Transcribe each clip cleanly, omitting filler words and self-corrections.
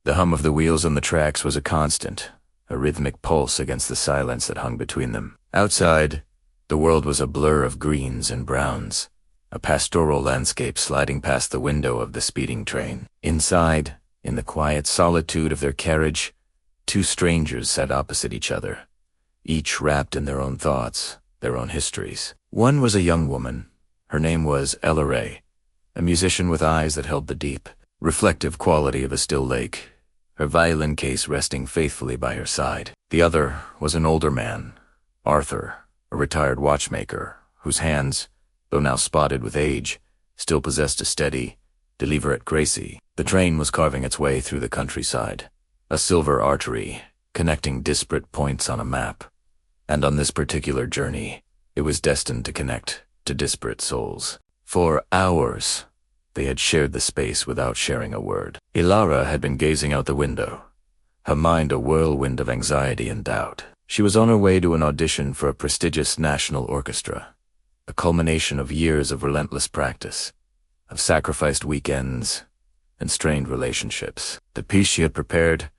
The hum of the wheels on the tracks was a constant, a rhythmic pulse against the silence that hung between them. Outside, the world was a blur of greens and browns, a pastoral landscape sliding past the window of the speeding train. Inside, in the quiet solitude of their carriage, two strangers sat opposite each other, each wrapped in their own thoughts, their own histories. One was a young woman. Her name was Ella Ray, a musician with eyes that held the deep, reflective quality of a still lake, her violin case resting faithfully by her side. The other was an older man, Arthur, a retired watchmaker, whose hands, though now spotted with age, still possessed a steady, deliberate grace. The train was carving its way through the countryside, a silver artery connecting disparate points on a map. And on this particular journey, it was destined to connect to disparate souls. For hours, they had shared the space without sharing a word. Ilara had been gazing out the window, her mind a whirlwind of anxiety and doubt. She was on her way to an audition for a prestigious national orchestra, a culmination of years of relentless practice, of sacrificed weekends and strained relationships. The piece she had prepared,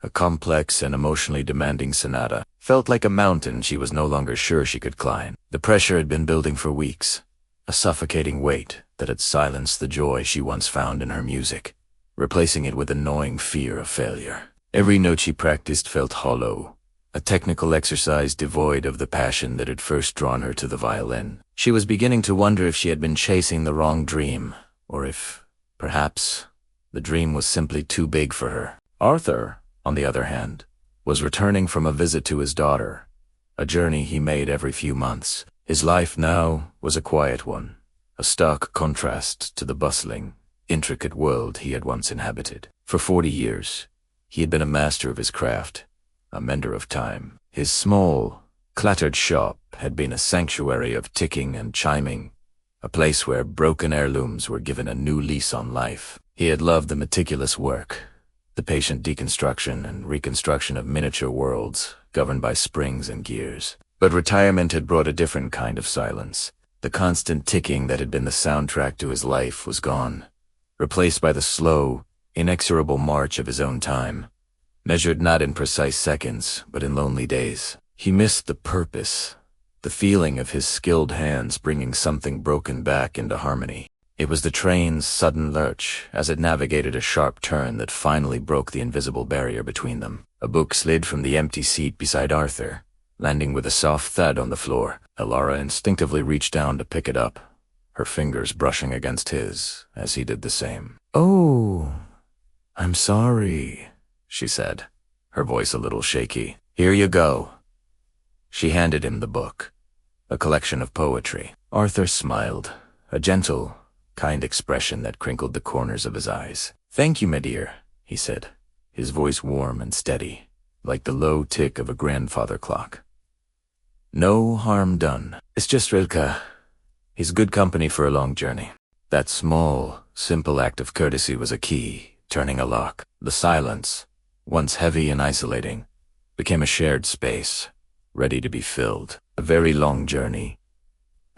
a complex and emotionally demanding sonata, felt like a mountain she was no longer sure she could climb. The pressure had been building for weeks, a suffocating weight that had silenced the joy she once found in her music, replacing it with a gnawing fear of failure. Every note she practiced felt hollow, a technical exercise devoid of the passion that had first drawn her to the violin. She was beginning to wonder if she had been chasing the wrong dream, or if, perhaps, the dream was simply too big for her. Arthur, on the other hand, was returning from a visit to his daughter, a journey he made every few months. His life now was a quiet one, a stark contrast to the bustling, intricate world he had once inhabited. For 40 years, he had been a master of his craft, a mender of time. His small, cluttered shop had been a sanctuary of ticking and chiming, a place where broken heirlooms were given a new lease on life. He had loved the meticulous work, the patient deconstruction and reconstruction of miniature worlds governed by springs and gears. But retirement had brought a different kind of silence. The constant ticking that had been the soundtrack to his life was gone, replaced by the slow, inexorable march of his own time, measured not in precise seconds, but in lonely days. He missed the purpose, the feeling of his skilled hands bringing something broken back into harmony. It was the train's sudden lurch as it navigated a sharp turn that finally broke the invisible barrier between them. A book slid from the empty seat beside Arthur, landing with a soft thud on the floor. Ilara instinctively reached down to pick it up, her fingers brushing against his as he did the same. "Oh, I'm sorry," she said, her voice a little shaky. "Here you go." She handed him the book, a collection of poetry. Arthur smiled, a gentle, kind expression that crinkled the corners of his eyes. "Thank you, my dear," he said, his voice warm and steady, like the low tick of a grandfather clock. "No harm done. It's just Rilke. He's good company for a long journey." That small, simple act of courtesy was a key, turning a lock. The silence, once heavy and isolating, became a shared space, ready to be filled. "A very long journey,"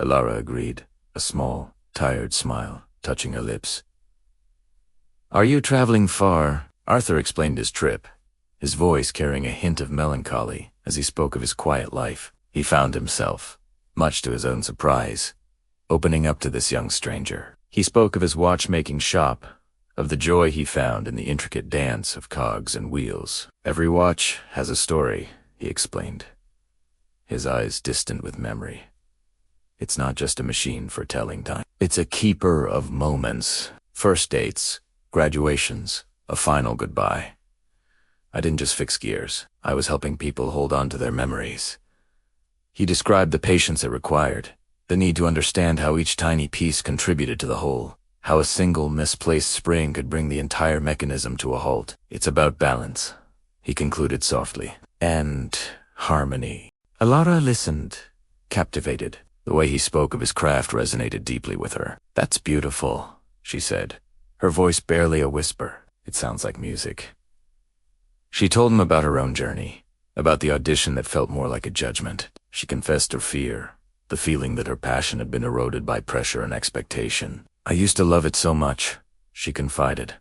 Ilara agreed, a small, tired smile touching her lips. "Are you traveling far?" Arthur explained his trip, his voice carrying a hint of melancholy as he spoke of his quiet life. He found himself, much to his own surprise, opening up to this young stranger. He spoke of his watchmaking shop, of the joy he found in the intricate dance of cogs and wheels. "Every watch has a story," he explained, his eyes distant with memory. "It's not just a machine for telling time. It's a keeper of moments, first dates, graduations, a final goodbye. I didn't just fix gears. I was helping people hold on to their memories." He described the patience it required, the need to understand how each tiny piece contributed to the whole, how a single misplaced spring could bring the entire mechanism to a halt. "It's about balance," he concluded softly, "and harmony." Ilara listened, captivated. The way he spoke of his craft resonated deeply with her. "That's beautiful," she said, her voice barely a whisper. "It sounds like music." She told him about her own journey, about the audition that felt more like a judgment. She confessed her fear, the feeling that her passion had been eroded by pressure and expectation. "I used to love it so much," she confided,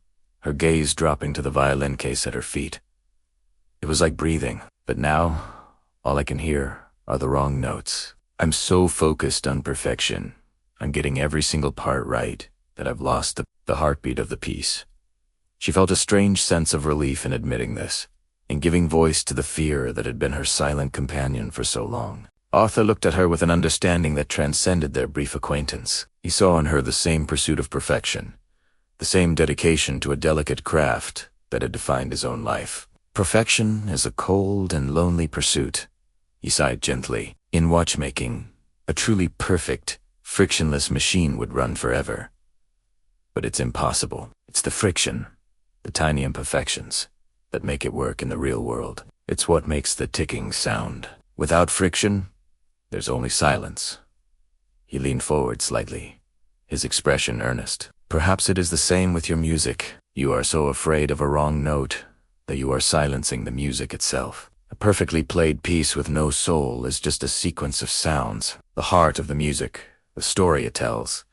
her gaze dropping to the violin case at her feet. It was like breathing, but now, all I can hear are the wrong notes. I'm so focused on perfection, on getting every single part right, that I've lost the heartbeat of the piece. She felt a strange sense of relief in admitting this, in giving voice to the fear that had been her silent companion for so long. Arthur looked at her with an understanding that transcended their brief acquaintance. He saw in her the same pursuit of perfection, the same dedication to a delicate craft that had defined his own life. Perfection is a cold and lonely pursuit, he sighed gently. In watchmaking, a truly perfect, frictionless machine would run forever. But it's impossible. It's the friction, the tiny imperfections, that make it work in the real world. It's what makes the ticking sound. Without friction, there's only silence. He leaned forward slightly, his expression earnest. Perhaps it is the same with your music. You are so afraid of a wrong note that you are silencing the music itself. A perfectly played piece with no soul is just a sequence of sounds. The heart of the music, the story it tells,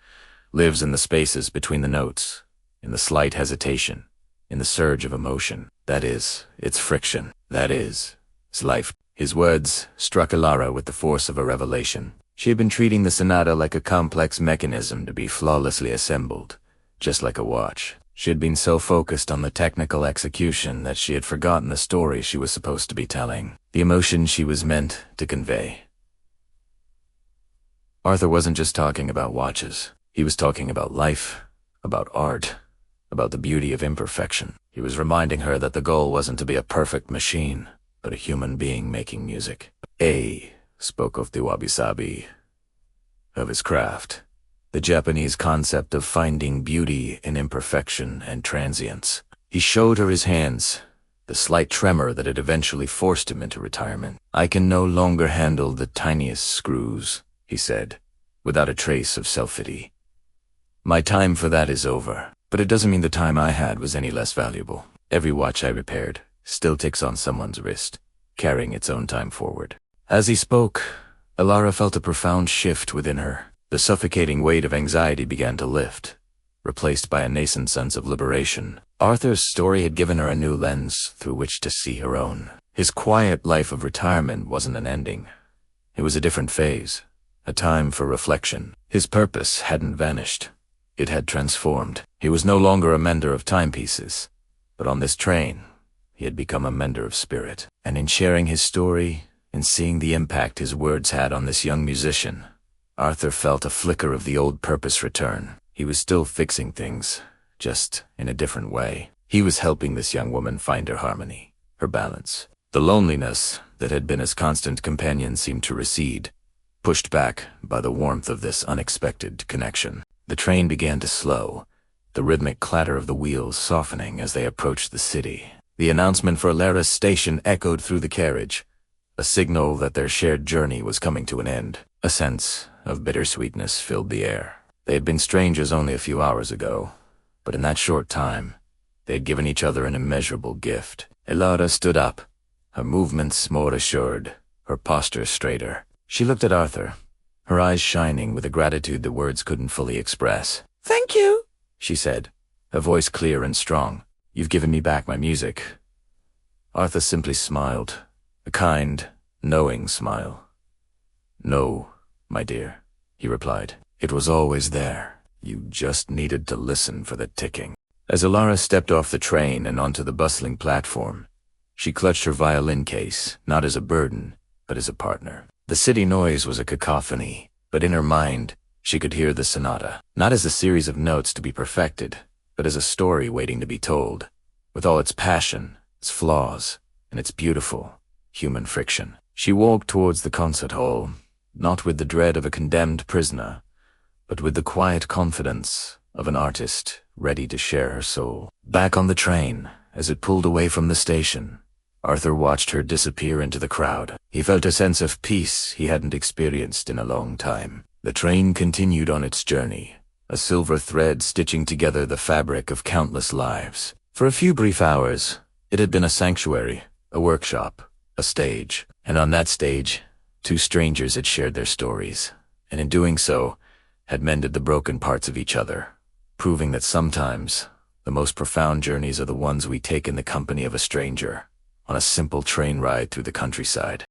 lives in the spaces between the notes, in the slight hesitation, in the surge of emotion. That is, its friction. That is, its life. His words struck Alara with the force of a revelation. She had been treating the sonata like a complex mechanism to be flawlessly assembled, just like a watch. She had been so focused on the technical execution that she had forgotten the story she was supposed to be telling, the emotion she was meant to convey. Arthur wasn't just talking about watches. He was talking about life, about art, about the beauty of imperfection. He was reminding her that the goal wasn't to be a perfect machine, but a human being making music. A spoke of the wabi-sabi, of his craft, the Japanese concept of finding beauty in imperfection and transience. He showed her his hands, the slight tremor that had eventually forced him into retirement. I can no longer handle the tiniest screws, he said, without a trace of self-pity. My time for that is over, but it doesn't mean the time I had was any less valuable. Every watch I repaired still ticks on someone's wrist, carrying its own time forward. As he spoke, Alara felt a profound shift within her. The suffocating weight of anxiety began to lift, replaced by a nascent sense of liberation. Arthur's story had given her a new lens through which to see her own. His quiet life of retirement wasn't an ending. It was a different phase, a time for reflection. His purpose hadn't vanished. It had transformed. He was no longer a mender of timepieces, but on this train, he had become a mender of spirit. And in sharing his story, in seeing the impact his words had on this young musician, Arthur felt a flicker of the old purpose return. He was still fixing things, just in a different way. He was helping this young woman find her harmony, her balance. The loneliness that had been his constant companion seemed to recede, pushed back by the warmth of this unexpected connection. The train began to slow, the rhythmic clatter of the wheels softening as they approached the city. The announcement for Alara's station echoed through the carriage, a signal that their shared journey was coming to an end. A sense of bittersweetness filled the air. They had been strangers only a few hours ago, but in that short time, they had given each other an immeasurable gift. Alara stood up, her movements more assured, her posture straighter. She looked at Arthur, her eyes shining with a gratitude that words couldn't fully express. "Thank you," she said, her voice clear and strong. "You've given me back my music." Arthur simply smiled, a kind, knowing smile. "No, my dear," he replied. "It was always there. You just needed to listen for the ticking." As Alara stepped off the train and onto the bustling platform, she clutched her violin case, not as a burden, but as a partner. The city noise was a cacophony, but in her mind, she could hear the sonata, not as a series of notes to be perfected, but as a story waiting to be told, with all its passion, its flaws, and its beautiful, human friction. She walked towards the concert hall, not with the dread of a condemned prisoner, but with the quiet confidence of an artist ready to share her soul. Back on the train, as it pulled away from the station, Arthur watched her disappear into the crowd. He felt a sense of peace he hadn't experienced in a long time. The train continued on its journey, a silver thread stitching together the fabric of countless lives. For a few brief hours, it had been a sanctuary, a workshop, a stage. And on that stage, two strangers had shared their stories, and in doing so, had mended the broken parts of each other, proving that sometimes The most profound journeys are the ones we take in the company of a stranger, on a simple train ride through the countryside.